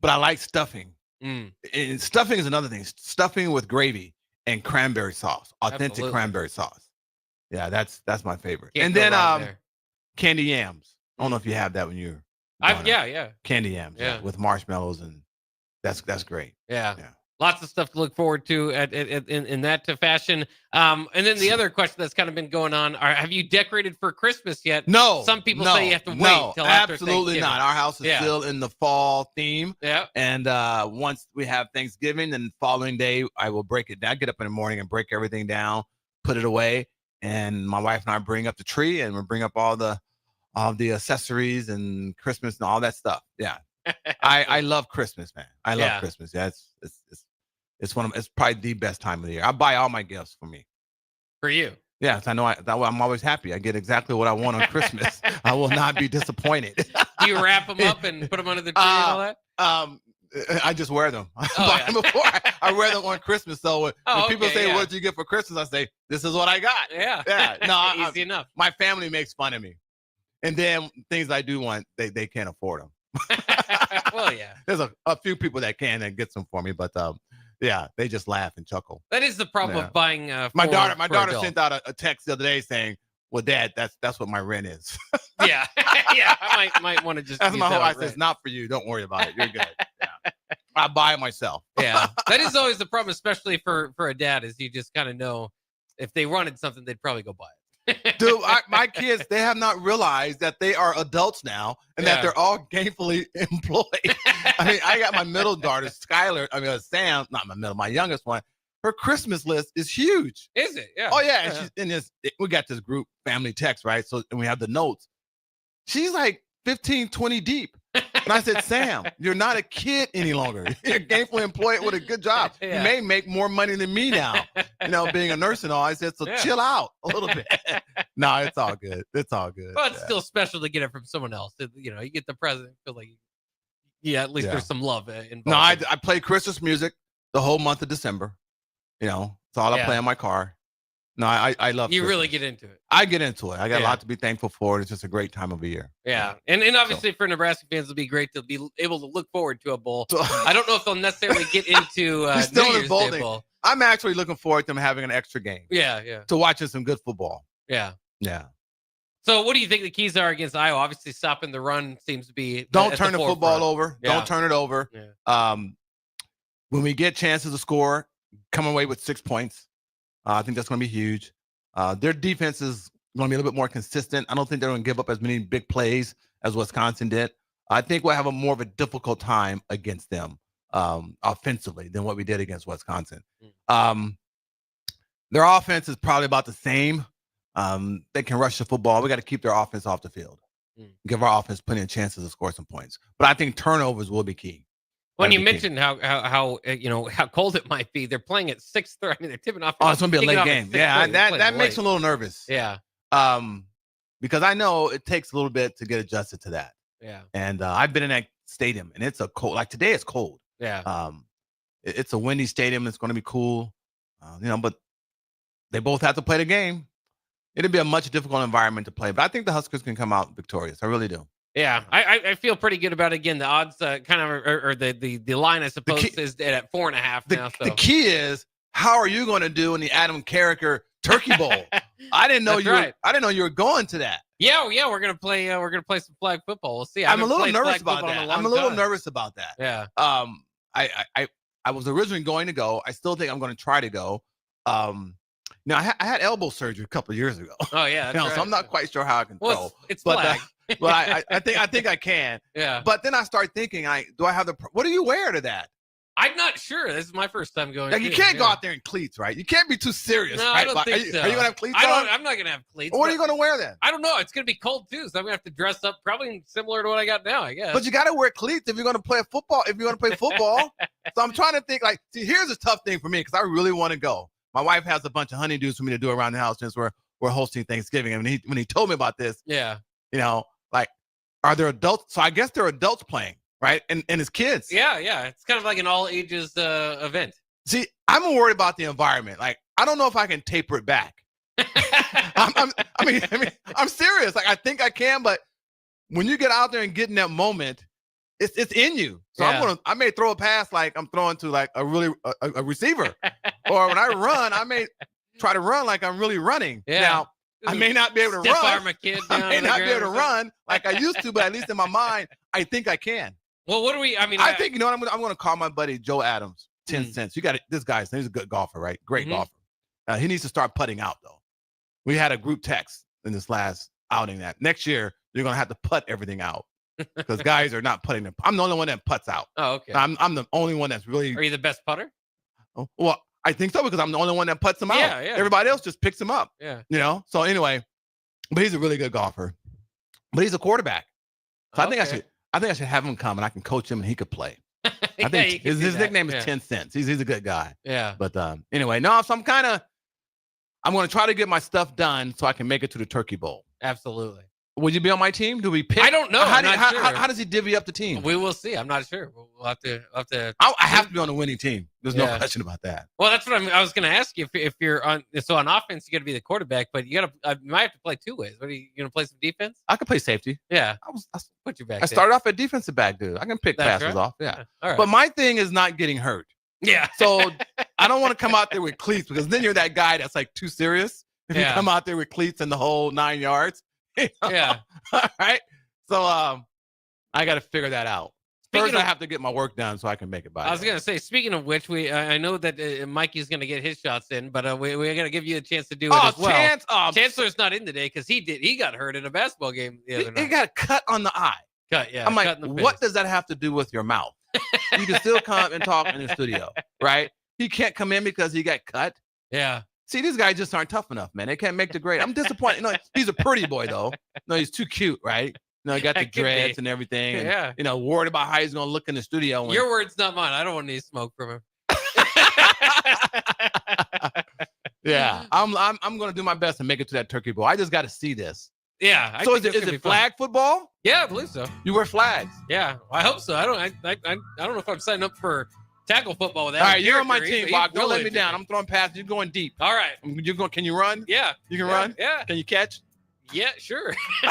But I like stuffing. Mm. And stuffing is another thing. Stuffing with gravy and cranberry sauce, authentic Absolutely. cranberry sauce. Yeah, that's my favorite. Can't And go then wrong there. candy yams. I don't know if you have that when you're Yeah. candy yams, Yeah. with marshmallows, and that's great. Yeah. Lots of stuff to look forward to in that fashion. And then the other question that's kind of been going on have you decorated for Christmas yet? No. Some people no, say you have to wait no, till after absolutely Thanksgiving. not. Our house is still in the fall theme. Yeah. And once we have Thanksgiving, then the following day I will break it down. I get up in the morning and break everything down, put it away, and my wife and I bring up the tree and we bring up all the accessories and Christmas and all that stuff. Yeah. I love Christmas, man. I love Christmas. Yeah, it's probably the best time of the year. I buy all my gifts for me. For you. Yes, I know. I'm always happy. I get exactly what I want on Christmas. I will not be disappointed. Do you wrap them up and put them under the tree and all that? I just wear them. I wear them on Christmas. So when people say, "What did you get for Christmas?" I say, "This is what I got." Yeah. No, easy enough. My family makes fun of me, and then things I do want, they can't afford them. Well, yeah. There's a few people that can and get some for me, but yeah, they just laugh and chuckle. That is the problem of buying. My daughter adults. sent out a text the other day saying, "Well, Dad, that's what my rent is." Yeah. I might want to just. That's use my that whole. on I said, rent. "It's not for you. Don't worry about it. You're good." Yeah. I buy it myself. Yeah, that is always the problem, especially for a dad, is you just kind of know if they wanted something, they'd probably go buy it. Dude, my kids, they have not realized that they are adults now and that they're all gainfully employed. I mean, I got my middle daughter, Sam, not my youngest one. Her Christmas list is huge. Is it? Yeah. Oh, yeah. And she's in this, we got this group family text, right? So, and we have the notes. She's like 15, 20 deep. And I said, Sam, you're not a kid any longer. You're gainfully employed with a good job. Yeah. You may make more money than me now, being a nurse and all. I said, so chill out a little bit. No, it's all good. It's all good. Well, it's still special to get it from someone else. You get the present, feel like, at least there's some love involved. No, I play Christmas music the whole month of December. It's all I play in my car. No, I love You Christmas. really get into it. I get into it. I got a lot to be thankful for. It's just a great time of the year. Yeah. And obviously for Nebraska fans, it'll be great to be able to look forward to a bowl. I don't know if they'll necessarily get into He's still New in Year's bowl Day thing. bowl. I'm actually looking forward to them having an extra game. Yeah. To watching some good football. Yeah. Yeah. So what do you think the keys are against Iowa? Obviously stopping the run seems to be Don't at turn the forefront. football over. Yeah. Don't turn it over. Yeah. When we get chances to score, come away with 6 points. I think that's going to be huge. Their defense is going to be a little bit more consistent. I don't think they're going to give up as many big plays as Wisconsin did. I think we'll have a more of a difficult time against them offensively than what we did against Wisconsin. Their offense is probably about the same. They can rush the football. We got to keep their offense off the field. Give our offense plenty of chances to score some points. But I think turnovers will be key. When you mentioned how cold it might be, they're playing at 6:30. I mean, they're tipping off. Oh, it's gonna be a kicking late off at game. 6:30. Yeah, They're that playing makes me a late. little nervous. Yeah. Because I know it takes a little bit to get adjusted to that. Yeah. And I've been in that stadium, and it's a cold. Like today, it's cold. Yeah. It's a windy stadium. It's going to be cool. But they both have to play the game. It'll be a much difficult environment to play, but I think the Huskers can come out victorious. I really do. Yeah, I feel pretty good about it. Again, the odds kind of or the line, I suppose, is at 4.5 now. So The key is, how are you going to do in the Adam Carricker Turkey Bowl? I didn't know I didn't know you were going to that. Yeah, we're gonna play. We're gonna play some flag football. We'll see. I'm a little nervous about that. I'm a little nervous about that. Yeah. I was originally going to go. I still think I'm going to try to go. Now I had elbow surgery a couple of years ago. Oh yeah. That's So I'm not quite sure how I can Well, throw. it's but flag. but I think I can. Yeah. But then I start thinking, do I have what do you wear to that? I'm not sure. This is my first time going. Like, you can't go out there in cleats, right? You can't be too serious. No, right? I don't think so. Are you gonna have cleats? I'm not gonna have cleats. What are you gonna wear then? I don't know. It's gonna be cold too, so I'm gonna have to dress up probably similar to what I got now, I guess. But you got to wear cleats if you're gonna play football. If you're gonna play football, so I'm trying to think. Like, see, here's a tough thing for me because I really want to go. My wife has a bunch of honeydews for me to do around the house since we're hosting Thanksgiving. And when he told me about this, like, are there adults? So I guess there are adults playing, right? And it's kids. Yeah. It's kind of like an all ages event. See, I'm worried about the environment. Like, I don't know if I can taper it back. I mean, I'm serious. Like, I think I can, but when you get out there and get in that moment, it's in you. So I may throw a pass like I'm throwing to like a receiver, or when I run, I may try to run like I'm really running. Yeah. Now, I may not be able to Stiff run. arm a kid I down may to the not be ground able to or run like I used to, but at least in my mind, I think I can. Well, what do we? I mean, I think, you know what, I'm going to call my buddy Joe Adams, 10 Mm. cents. You got it. This guy's he's a good golfer, right? Great Mhm. golfer. He needs to start putting out, though. We had a group text in this last outing that next year you're going to have to putt everything out because guys are not putting them. I'm the only one that putts out. Oh, okay. I'm the only one that's really. Are you the best putter? Oh, well, I think so because I'm the only one that puts them out. Yeah, yeah. Everybody else just picks them up. Yeah. You know. So anyway, but he's a really good golfer. But he's a quarterback. So I think I should have him come and I can coach him and he could play. I Yeah, think you can do his that. nickname is Yeah. 10 cents. He's a good guy. Yeah. But anyway, no, so I'm going to try to get my stuff done so I can make it to the Turkey Bowl. Absolutely. Would you be on my team? Do we pick? I don't know. How, I'm not sure. how does he divvy up the team? We will see. I'm not sure. We'll have to. I have to be on the winning team. There's no Yeah. question about that. Well, that's what I was going to ask you. If you're on, so on offense, you got to be the quarterback, but you got to. You might have to play two ways. What are you going to play some defense? I can play safety. Yeah. I Put your back. I started off at defensive back, dude. I can pick That's passes right. off. Yeah. All right. But my thing is not getting hurt. Yeah. So I don't want to come out there with cleats because then you're that guy that's like too serious. If you Yeah. come out there with cleats in the whole 9 yards. You know? Yeah. All right. So I got to figure that out. Speaking First, of- I have to get my work done so I can make it by. I was then. going to say, speaking of which, I know that Mikey's going to get his shots in, but we're going to give you a chance to do it Oh, as well. Chance, Chancellor's not in today because he got hurt in a basketball game the other He night. got cut on the eye. Cut, yeah. I'm like, cut in the what face. does that have to do with your mouth? You can still come and talk in the studio, right? He can't come in because he got cut. Yeah. See, these guys just aren't tough enough, man. They can't make the grade. I'm disappointed. No, he's a pretty boy, though. No, he's too cute, right? No, he got the That could dreads be. and everything. And, Yeah. You know, worried about how he's going to look in the studio. when- Your words, not mine. I don't want any smoke from him. Yeah. I'm going to do my best to make it to that Turkey Bowl. I just got to see this. Yeah. I So think is this could be it fun. flag football? Yeah, I believe so. You wear flags. Yeah, I hope so. I don't know if I'm signing up for tackle football with that. All right, you're on my character. team, He's Bach. Don't let really me down. interesting. I'm throwing passes. You're going deep. All right. You're going. Can you run? Yeah. You can Yeah, run? Yeah. Can you catch? Yeah, sure. We're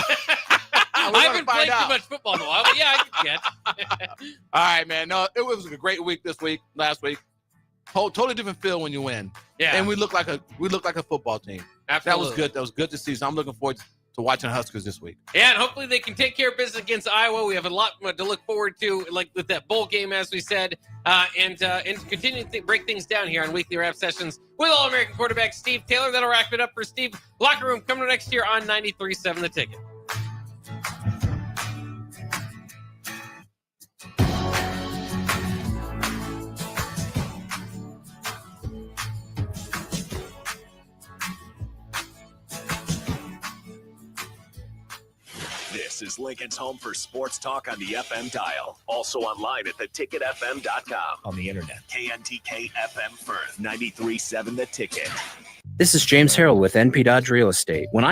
I gonna haven't find played out. too much football in a while, but yeah, I can catch. All right, man. No, it was a great week last week. Totally different feel when you win. Yeah. And we look like a football team. Absolutely. That was good. That was good to see. So I'm looking forward to watching Huskers this week. Yeah, and hopefully they can take care of business against Iowa. We have a lot to look forward to, like with that bowl game, as we said, and continue to break things down here on Weekly Wrap Sessions with All-American quarterback Steve Taylor. That'll wrap it up for Steve. Locker Room coming next year on 93.7 The Ticket. This is Lincoln's home for sports talk on the FM dial. Also online at theticketfm.com. On the internet. KNTK FM Firth, 93.7 The Ticket. This is James Harrell with NP Dodge Real Estate. When I